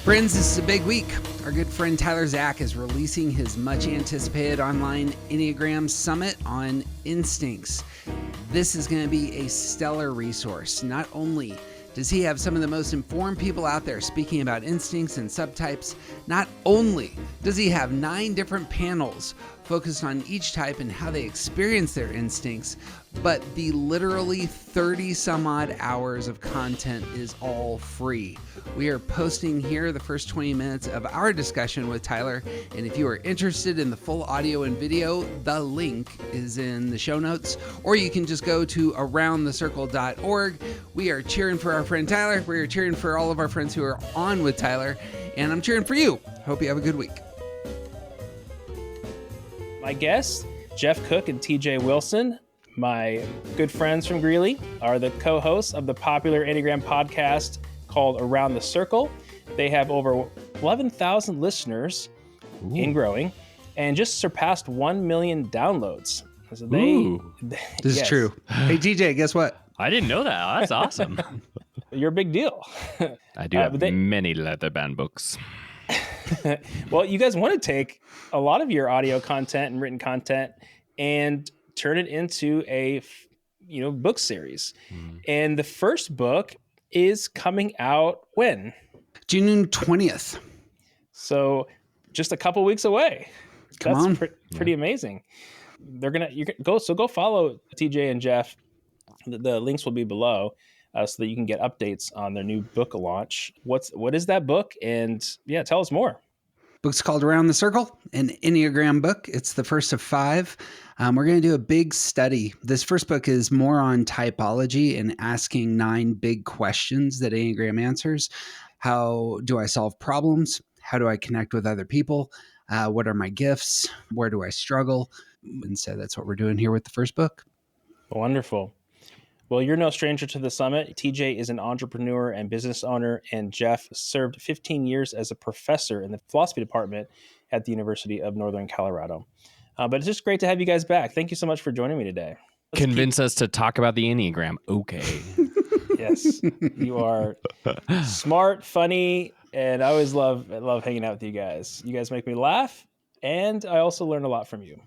Friends, this is a big week. Our good friend Tyler Zach is releasing his much anticipated online Enneagram Summit on Instincts. This is going to be a stellar resource. Not only does he have some of the most informed people out there speaking about instincts and subtypes, not only does he have 9 different panels focused on each type and how they experience their instincts, but the literally 30 some odd hours of content is all free. We are posting here the first 20 minutes of our discussion with Tyler, and if you are interested in the full audio and video, the link is in the show notes, or you can just go to aroundthecircle.org. We are cheering for our friend Tyler. We are cheering for all of our friends who are on with Tyler, and I'm cheering for you. Hope you have a good week. My guests, Jeff Cook and TJ Wilson, my good friends from Greeley, are the co-hosts of the popular Enneagram podcast called Around the Circle. They have over 11,000 listeners and growing, and just surpassed 1 million downloads. So This is true. Hey, TJ, guess what? I didn't know that. That's awesome. You're a big deal. I do have many leather band books. Well, you guys want to take a lot of your audio content and written content and turn it into a book series. And the first book is coming out when? June 20th. So just a couple weeks away. Come on. Pretty amazing. Go follow TJ and Jeff. The links will be below. So that you can get updates on their new book launch. What is that book? And tell us more. Book's called Around the Circle, an Enneagram book. It's the first of 5. We're going to do a big study. This first book is more on typology and asking 9 big questions that Enneagram answers. How do I solve problems? How do I connect with other people? What are my gifts? Where do I struggle? And so that's what we're doing here with the first book. Wonderful. Well, you're no stranger to the summit. TJ is an entrepreneur and business owner, and Jeff served 15 years as a professor in the philosophy department at the University of Northern Colorado. But it's just great to have you guys back. Thank you so much for joining me today. Convince us to talk about the Enneagram. Okay. Yes, you are smart, funny, and I always love hanging out with you guys. You guys make me laugh, and I also learn a lot from you.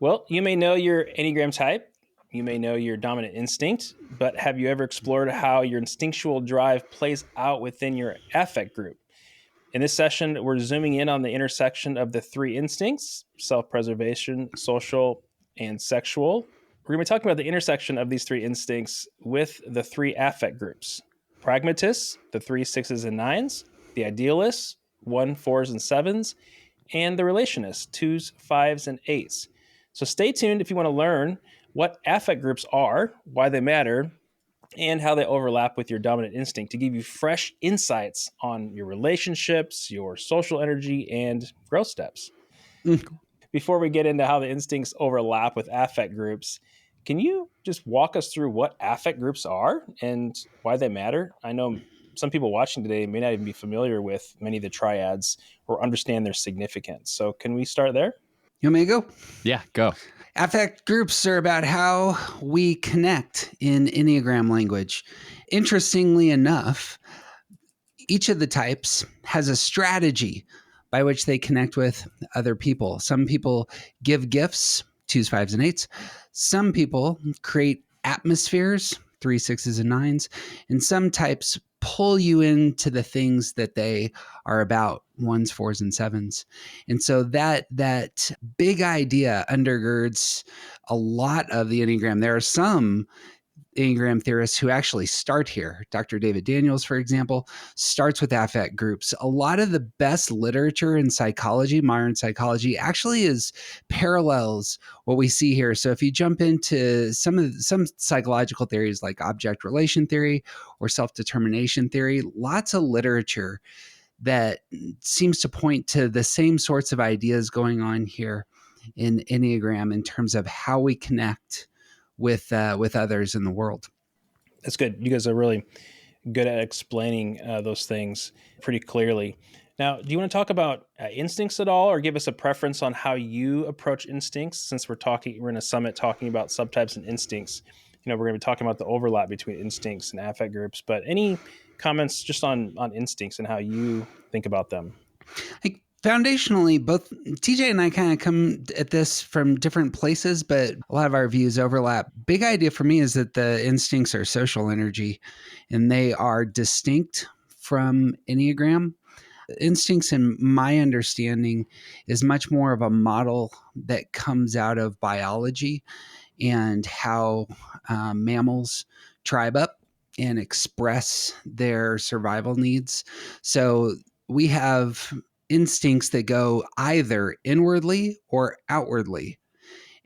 Well, you may know your Enneagram type. You may know your dominant instinct, but have you ever explored how your instinctual drive plays out within your affect group? In this session, we're zooming in on the intersection of the 3 instincts: self-preservation, social, and sexual. We're going to be talking about the intersection of these 3 instincts with the 3 affect groups: pragmatists, the 3 6s and 9s, the idealists, 1 4s and 7s, and the relationists, 2s, 5s, and 8s. So stay tuned if you want to learn what affect groups are, why they matter, and how they overlap with your dominant instinct to give you fresh insights on your relationships, your social energy, and growth steps. Before we get into how the instincts overlap with affect groups, can you just walk us through what affect groups are and why they matter? I know some people watching today may not even be familiar with many of the triads or understand their significance. So can we start there? You want me to go? Yeah, go. Affect groups are about how we connect in Enneagram language. Interestingly enough, each of the types has a strategy by which they connect with other people. Some people give gifts, 2s, 5s, and 8s. Some people create atmospheres, 3, 6s, and 9s. And some types pull you into the things that they are about, 1s, 4s, and 7s. And so that big idea undergirds a lot of the Enneagram. There are some Enneagram theorists who actually start here. Dr. David Daniels, for example, starts with affect groups. A lot of the best literature in psychology, modern psychology, actually parallels what we see here. So if you jump into some psychological theories like object relation theory or self-determination theory, lots of literature that seems to point to the same sorts of ideas going on here in Enneagram in terms of how we connect with others in the world. That's good. You guys are really good at explaining those things pretty clearly. Now, do you want to talk about instincts at all, or give us a preference on how you approach instincts? Since we're in a summit talking about subtypes and instincts, we're going to be talking about the overlap between instincts and affect groups. But any comments just on instincts and how you think about them? Like foundationally, both TJ and I kind of come at this from different places, but a lot of our views overlap. Big idea for me is that the instincts are social energy and they are distinct from Enneagram. Instincts, in my understanding, is much more of a model that comes out of biology and how mammals tribe up and express their survival needs. So we have instincts that go either inwardly or outwardly.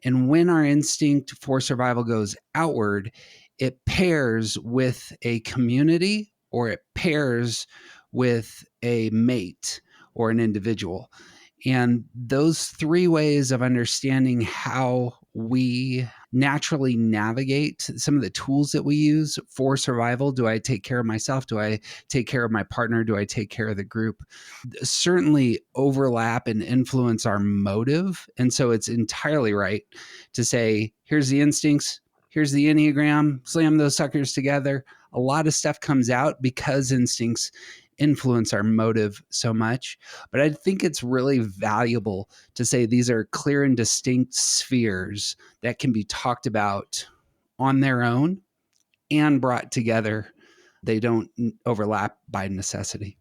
And when our instinct for survival goes outward, it pairs with a community or it pairs with a mate or an individual. And those three ways of understanding how we naturally navigate some of the tools that we use for survival. Do I take care of myself? Do I take care of my partner? Do I take care of the group? Certainly overlap and influence our motive. And so it's entirely right to say, here's the instincts, here's the Enneagram, slam those suckers together. A lot of stuff comes out because instincts influence our motive so much. But I think it's really valuable to say these are clear and distinct spheres that can be talked about on their own and brought together. They don't overlap by necessity.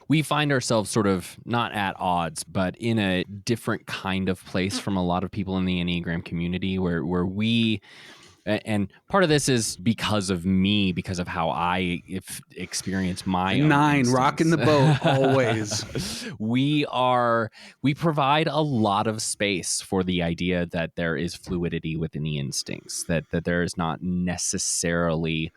We find ourselves sort of not at odds, but in a different kind of place from a lot of people in the Enneagram community where we, and part of this is because of me, because of how I experience my own 9, instincts. rocking the boat always. We provide a lot of space for the idea that there is fluidity within the instincts, that there is not necessarily,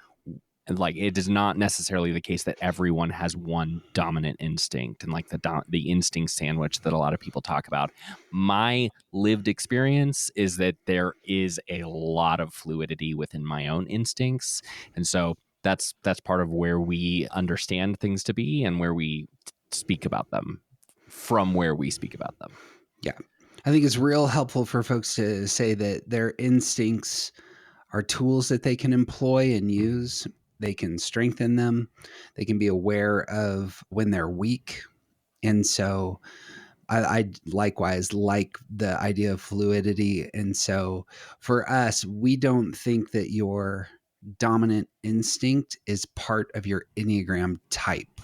like, it is not necessarily the case that everyone has one dominant instinct and like the instinct sandwich that a lot of people talk about. My lived experience is that there is a lot of fluidity within my own instincts. And so that's part of where we understand things to be and where we speak about them, from where we speak about them. Yeah. I think it's real helpful for folks to say that their instincts are tools that they can employ and use. They can strengthen them. They can be aware of when they're weak. And so I likewise like the idea of fluidity. And so for us, we don't think that your dominant instinct is part of your Enneagram type.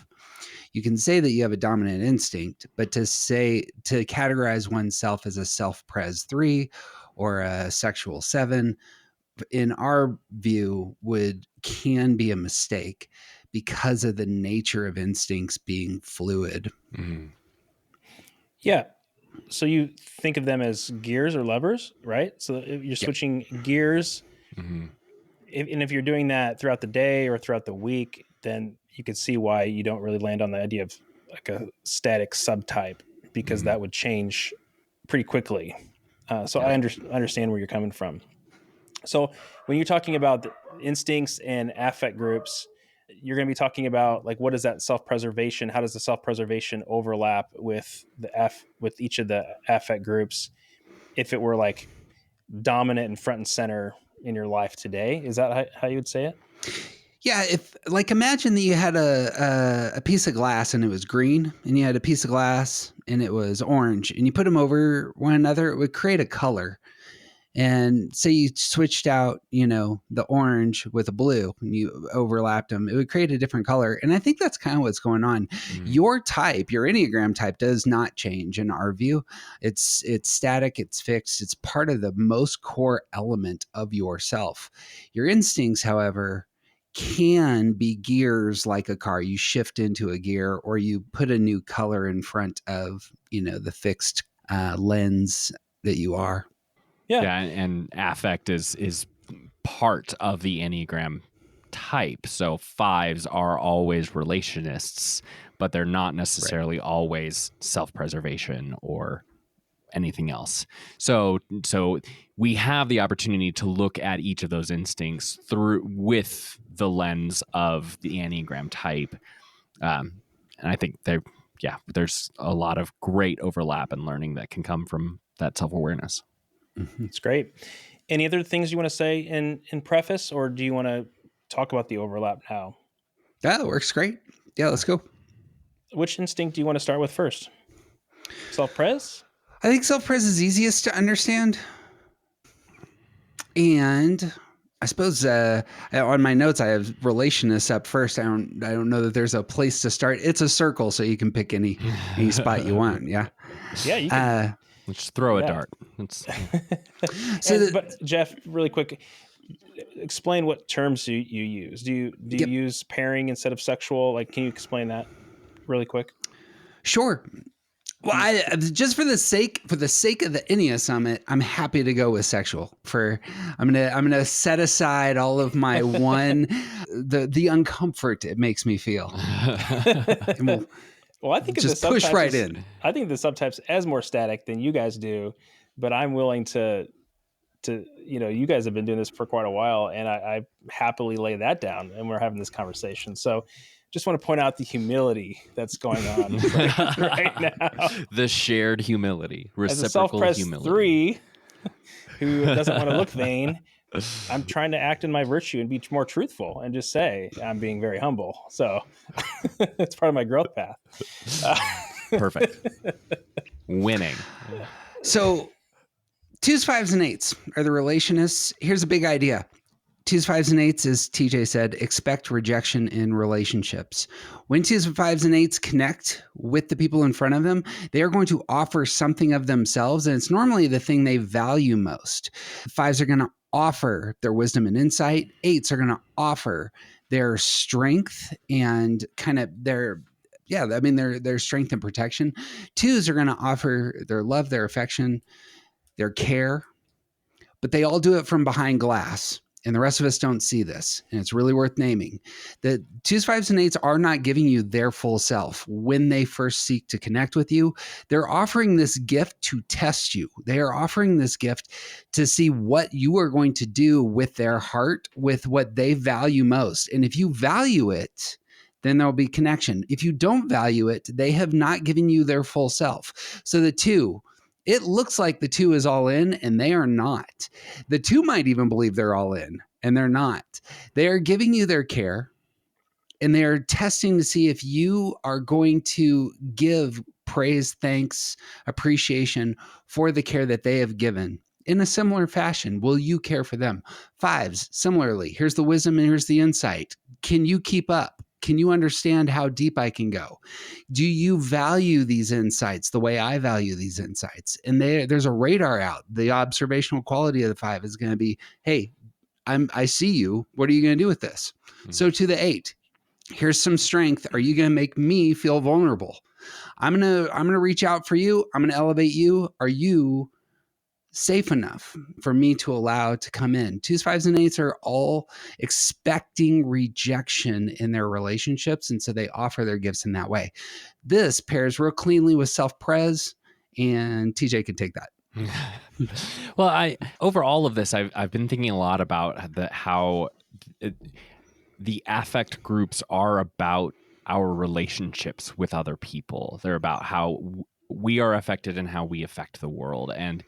You can say that you have a dominant instinct, but to categorize oneself as a self-pres 3 or a sexual 7, in our view, can be a mistake because of the nature of instincts being fluid. Mm-hmm. Yeah. So you think of them as gears or levers, right? So you're switching gears. Mm-hmm. And if you're doing that throughout the day or throughout the week, then you could see why you don't really land on the idea of like a static subtype, because that would change pretty quickly. So I understand where you're coming from. So when you're talking about the instincts and affect groups, you're going to be talking about like, what is that self-preservation? How does the self-preservation overlap with with each of the affect groups? If it were like dominant and front and center in your life today, is that how you would say it? Yeah, if like imagine that you had a piece of glass and it was green, and you had a piece of glass and it was orange, and you put them over one another, it would create a color. And say you switched out, the orange with a blue and you overlapped them, it would create a different color. And I think that's kind of what's going on. Mm-hmm. Your type, your Enneagram type, does not change in our view. It's static, it's fixed, it's part of the most core element of yourself. Your instincts, however, can be gears like a car. You shift into a gear or you put a new color in front of, the fixed lens that you are. Yeah, and affect is part of the Enneagram type. So 5s are always relationists, but they're not necessarily always self-preservation or anything else. So we have the opportunity to look at each of those instincts with the lens of the Enneagram type. And I think there's a lot of great overlap and learning that can come from that self-awareness. It's great. Any other things you want to say in preface, or do you want to talk about the overlap now? That works great. Yeah, let's go. Which instinct do you want to start with first? Self-pres? I think self-pres is easiest to understand. And I suppose on my notes I have relationists up first. I don't know that there's a place to start. It's a circle, so you can pick any spot you want. Yeah. Yeah, you can. Let's throw a Yeah. dart. But Jeff, really quick, explain what terms you use. Do you Yep. use pairing instead of sexual? Like, can you explain that really quick? Sure. Well, I just for the sake of the EnneaSummit, I'm happy to go with sexual. I'm gonna set aside all of my the uncomfort it makes me feel. And Well, I think of just the push subtypes right in. I think of the subtypes as more static than you guys do, but I'm willing to you guys have been doing this for quite a while, and I happily lay that down, and we're having this conversation. So just want to point out the humility that's going on right now. The shared humility, As a reciprocal self-pres humility. 3 who doesn't want to look vain, I'm trying to act in my virtue and be more truthful and just say I'm being very humble. So it's part of my growth path. Perfect. Winning. So 2s, 5s, and 8s are the relationists. Here's a big idea. 2s, 5s, and 8s, as TJ said, expect rejection in relationships. When 2s, 5s, and 8s connect with the people in front of them, they are going to offer something of themselves, and it's normally the thing they value most. 5s are going to offer their wisdom and insight. 8s are going to offer their strength and kind of their strength and protection. 2s are going to offer their love, their affection, their care, but they all do it from behind glass. And the rest of us don't see this. And it's really worth naming. The 2s, 5s, and 8s are not giving you their full self. When they first seek to connect with you, they're offering this gift to test you. They are offering this gift to see what you are going to do with their heart, with what they value most. And if you value it, then there'll be connection. If you don't value it, they have not given you their full self. So the 2, it looks like the 2 is all in, and they are not. The 2 might even believe they're all in, and they're not. They are giving you their care, and they are testing to see if you are going to give praise, thanks, appreciation for the care that they have given. In a similar fashion, will you care for them? 5s, similarly, here's the wisdom and here's the insight. Can you keep up? Can you understand how deep I can go? Do you value these insights the way I value these insights? And there's a radar out. The observational quality of the 5 is going to be, hey, I see you. What are you going to do with this? Mm-hmm. So to the 8, here's some strength. Are you going to make me feel vulnerable? I'm going to reach out for you. I'm going to elevate you. Are you safe enough for me to allow to come in? 2s, 5s, and 8s are all expecting rejection in their relationships, and so they offer their gifts in that way. This pairs real cleanly with self-pres, and TJ can take that. Well, over all of this, I've been thinking a lot about how the affect groups are about our relationships with other people. They're about how we are affected and how we affect the world. And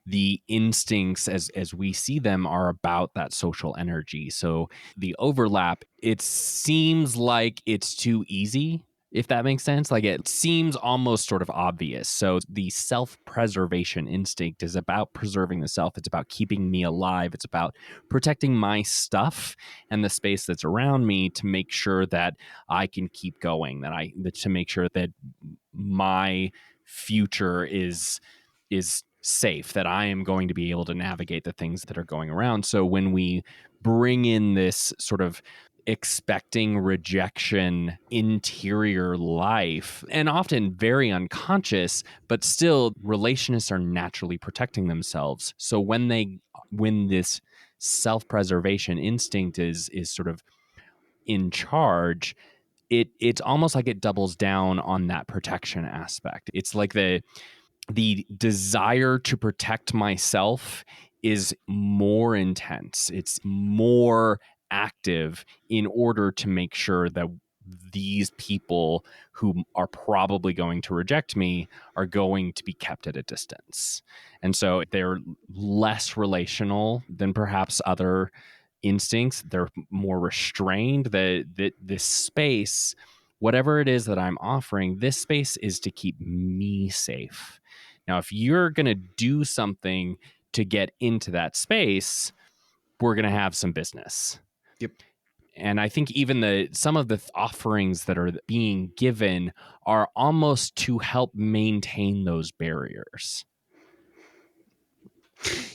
the instincts as we see them are about that social energy. So the overlap, it seems like it's too easy, if that makes sense. Like, it seems almost sort of obvious. So the self-preservation instinct is about preserving the self. It's about keeping me alive. It's about protecting my stuff and the space that's around me to make sure that I can keep going, to make sure that my future is safe, that I am going to be able to navigate the things that are going around. So when we bring in this sort of expecting rejection interior life, and often very unconscious, but still relationists are naturally protecting themselves. So when this self-preservation instinct is sort of in charge, it's almost like it doubles down on that protection aspect. It's like the desire to protect myself is more intense. It's more active in order to make sure that these people who are probably going to reject me are going to be kept at a distance. And so they're less relational than perhaps other instincts, they're more restrained. This space, whatever it is that I'm offering, this space is to keep me safe. Now, if you're going to do something to get into that space, we're going to have some business. Yep. And I think even some of the offerings that are being given are almost to help maintain those barriers.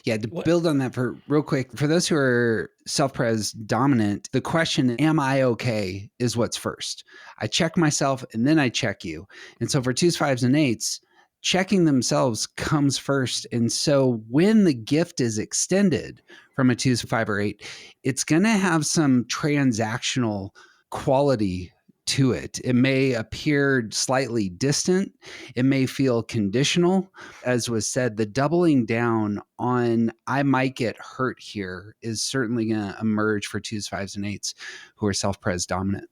Yeah, to build on that for real quick, for those who are self-pres dominant, the question, am I okay, is what's first. I check myself and then I check you. And so for 2s, 5s, and 8s, checking themselves comes first. And so when the gift is extended from a 2, 5, or 8, it's going to have some transactional quality to it. It may appear slightly distant. It may feel conditional. As was said, the doubling down on I might get hurt here is certainly going to emerge for 2s, 5s, and 8s who are self-pres dominant.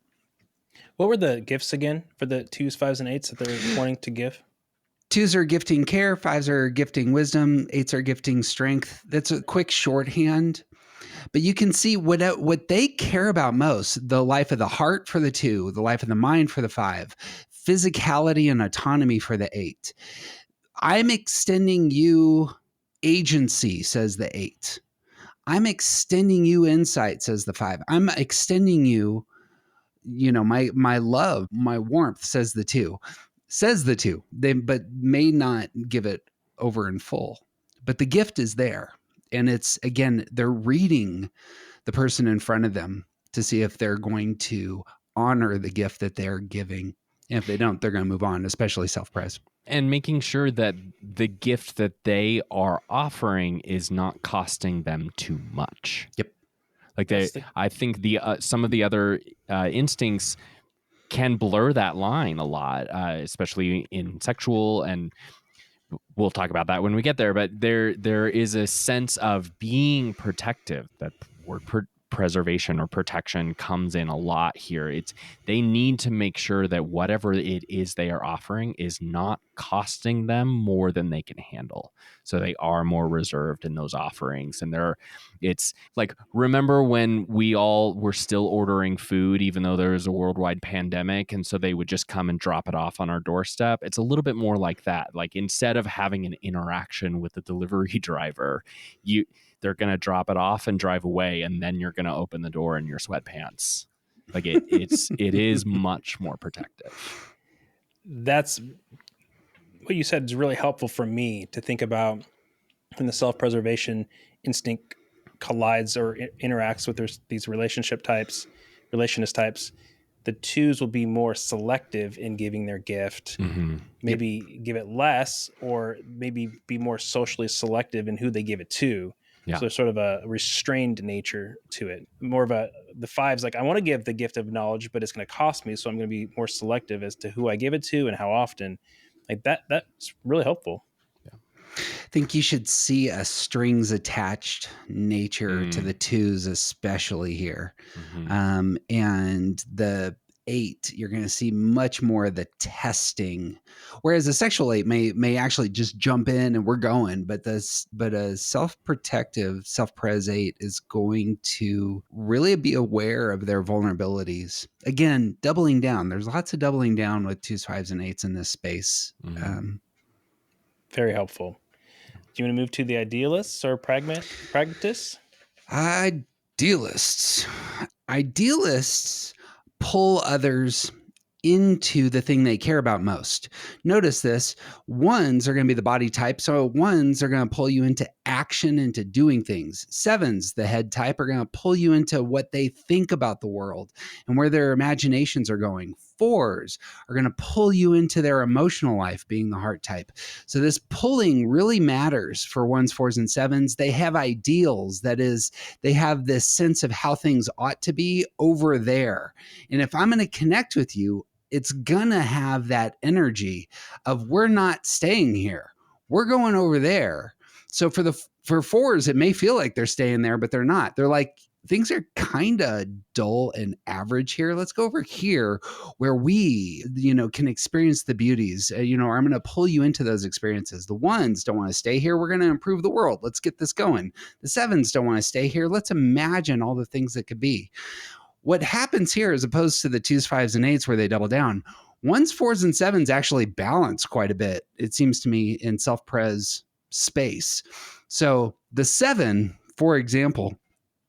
What were the gifts again for the 2s, 5s, and 8s that they're wanting to give? 2s are gifting care, 5s are gifting wisdom, 8s are gifting strength. That's a quick shorthand. But you can see what they care about most, the life of the heart for the 2, the life of the mind for the 5, physicality and autonomy for the 8. I'm extending you agency, says the 8. I'm extending you insight, says the 5. I'm extending you, my love, my warmth, says the 2. Says the 2. But may not give it over in full. But the gift is there. And it's, again, they're reading the person in front of them to see if they're going to honor the gift that they're giving. And if they don't, they're going to move on, especially self-pres. And making sure that the gift that they are offering is not costing them too much. Yep. Like I think some of the other instincts can blur that line a lot, especially in sexual, and we'll talk about that when we get there. But there is a sense of being protective. That word preservation or protection comes in a lot here. They need to make sure that whatever it is they are offering is not costing them more than they can handle. So they are more reserved in those offerings. And it's like, remember when we all were still ordering food, even though there was a worldwide pandemic, and so they would just come and drop it off on our doorstep? It's a little bit more like that. Like, instead of having an interaction with the delivery driver, they're going to drop it off and drive away, and then you're going to open the door in your sweatpants. Like, it is much more protective. That's what you said is really helpful for me to think about when the self-preservation instinct collides or interacts with these relationist types. The 2s will be more selective in giving their gift, maybe give it less, or maybe be more socially selective in who they give it to. Yeah. So there's sort of a restrained nature to it. More of the 5's like, I want to give the gift of knowledge, but it's going to cost me. So I'm going to be more selective as to who I give it to and how often. Like that's really helpful. I think you should see a strings attached nature to the 2s, especially here. And the 8, you're going to see much more of the testing, whereas a sexual 8 may actually just jump in and we're going. But a self-protective, self-pres 8 is going to really be aware of their vulnerabilities. Again, doubling down. There's lots of doubling down with 2s, 5s, and 8s in this space. Very helpful. Do you want to move to the idealists or pragmatists? Idealists pull others into the thing they care about most. Notice this. 1s are going to be the body type. So 1s are going to pull you into action, into doing things. 7s, the head type, are going to pull you into what they think about the world and where their imaginations are going. 4s are going to pull you into their emotional life, being the heart type. So this pulling really matters for 1s, 4s, and 7s. They have ideals. That is, they have this sense of how things ought to be over there. And if I'm going to connect with you, it's going to have that energy of, we're not staying here. We're going over there. So for 4s, it may feel like they're staying there, but they're not. They're like, things are kind of dull and average here. Let's go over here where we, can experience the beauties, or I'm going to pull you into those experiences. The ones don't want to stay here. We're going to improve the world. Let's get this going. The sevens don't want to stay here. Let's imagine all the things that could be. What happens here, as opposed to the 2s, 5s, and 8s where they double down, 1s, 4s, and 7s actually balance quite a bit, it seems to me, in self-pres space. So the 7, for example,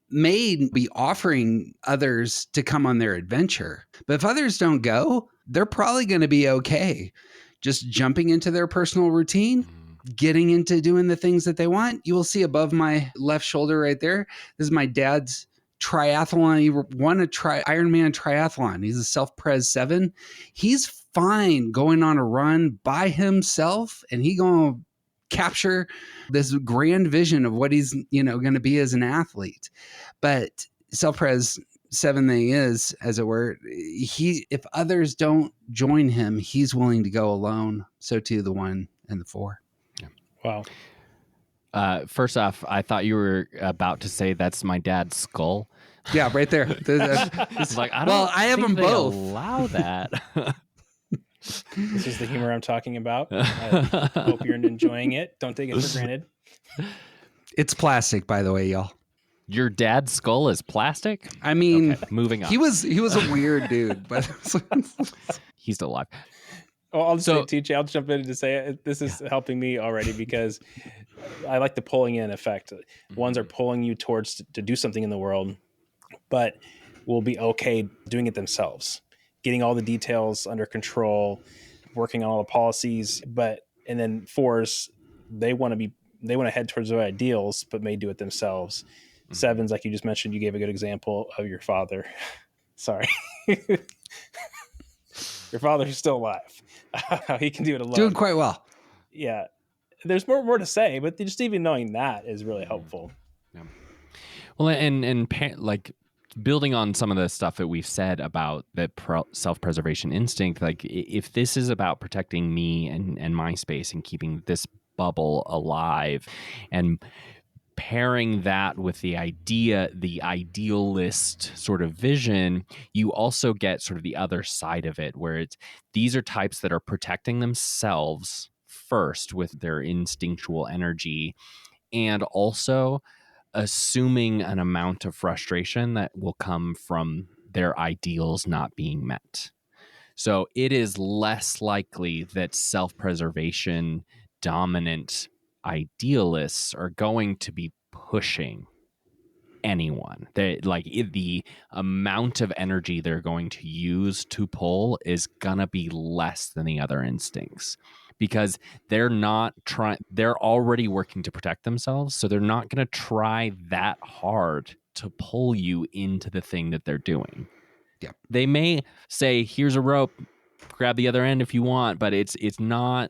may be offering others to come on their adventure. But if others don't go, they're probably going to be okay just jumping into their personal routine, getting into doing the things that they want. You will see above my left shoulder right there, this is my dad's triathlon. He won a Ironman triathlon. He's a self-pres 7. He's fine going on a run by himself, and he going to capture this grand vision of what he's, going to be as an athlete. But self-pres 7 thing is, as it were, if others don't join him, he's willing to go alone. So too the 1 and the 4. Yeah. Wow. First off, I thought you were about to say that's my dad's skull. Yeah, right there. It's like, I have them both. Allow that. This is the humor I'm talking about. I hope you're enjoying it. Don't take it for granted. It's plastic, by the way, y'all. Your dad's skull is plastic? I mean, okay, moving on. He was a weird dude, but he's still alive. Well, I'll just say, TJ, I'll jump in to say it. This is helping me already because I like the pulling in effect. Ones are pulling you towards to do something in the world, but will be okay doing it themselves, getting all the details under control, working on all the policies. And then 4s, they want to head towards their ideals, but may do it themselves. 7s, like you just mentioned, you gave a good example of your father. Sorry. Your father's still alive. He can do it alone. Doing quite well. Yeah. There's more to say, but just even knowing that is really helpful. Yeah. Well, and like building on some of the stuff that we've said about the self-preservation instinct, like if this is about protecting me and my space and keeping this bubble alive and pairing that with the idealist sort of vision, you also get sort of the other side of it, where these are types that are protecting themselves first with their instinctual energy, and also assuming an amount of frustration that will come from their ideals not being met. So it is less likely that self-preservation dominant idealists are going to be pushing anyone. The amount of energy they're going to use to pull is gonna be less than the other instincts, because they're already working to protect themselves, so they're not gonna try that hard to pull you into the thing that they're doing. Yeah. They may say, here's a rope, grab the other end if you want, but it's not,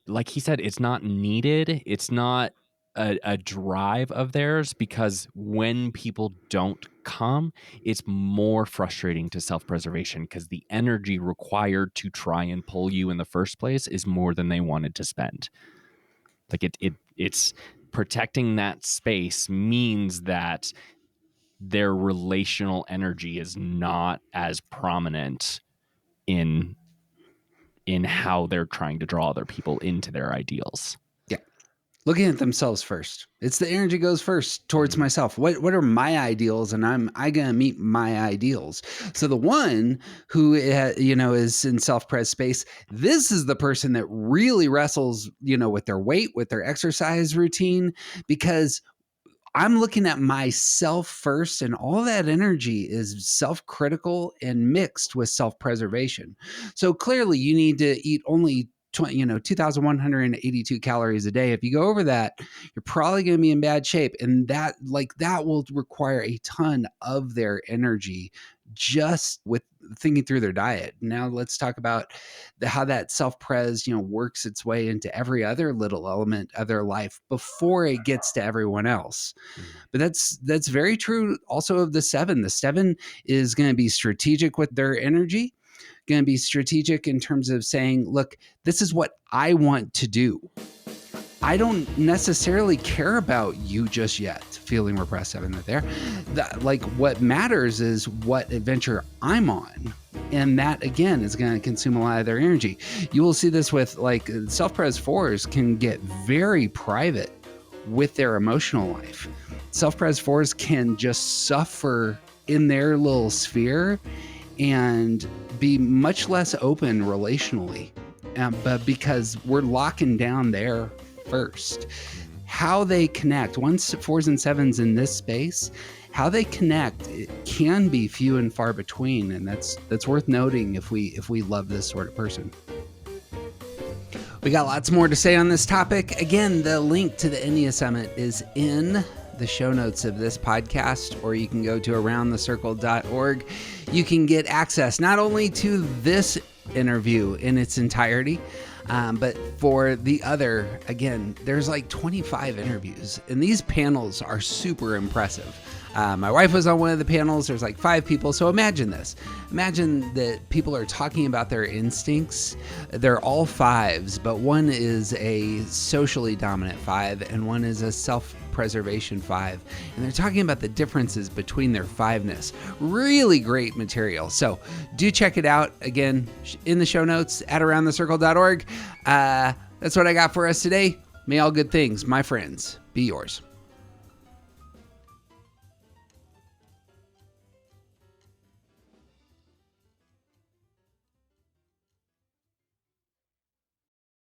like he said, it's not needed. It's not a drive of theirs, because when people don't come, it's more frustrating to self-preservation, because the energy required to try and pull you in the first place is more than they wanted to spend. Like it's protecting that space means that their relational energy is not as prominent in how they're trying to draw other people into their ideals. Yeah. Looking at themselves first. It's the energy goes first towards myself. What are my ideals? And I going to meet my ideals. So the 1 who, is in self-pres space, this is the person that really wrestles, with their weight, with their exercise routine, because I'm looking at myself first, and all that energy is self-critical and mixed with self-preservation. So clearly you need to eat only 2,182 calories a day. If you go over that, you're probably going to be in bad shape. And that will require a ton of their energy just with thinking through their diet. Now let's talk about how that self-pres, works its way into every other little element of their life before it gets to everyone else. But that's very true also of the 7. The 7 is going to be strategic with their energy, going to be strategic in terms of saying, look, this is what I want to do. I don't necessarily care about you just yet, feeling repressed, having that there. Like, what matters is what adventure I'm on. And that, again, is going to consume a lot of their energy. You will see this with, like, self-pres 4s can get very private with their emotional life. Self-pres 4s can just suffer in their little sphere and be much less open relationally, but because we're locking down there first. How they connect, once 4s and 7s in this space, how they connect, it can be few and far between, and that's worth noting if we love this sort of person. We got lots more to say on this topic. Again, the link to the EnneaSummit is in the show notes of this podcast, or you can go to aroundthecircle.org. You can get access not only to this interview in its entirety, but for the other, again, there's like 25 interviews, and these panels are super impressive. My wife was on one of the panels. There's like 5 people. So imagine this. Imagine that people are talking about their instincts. They're all 5s, but one is a socially dominant 5 and one is a self-preservation 5. And they're talking about the differences between their 5-ness. Really great material. So do check it out. Again, in the show notes at aroundthecircle.org. That's what I got for us today. May all good things, my friends, be yours.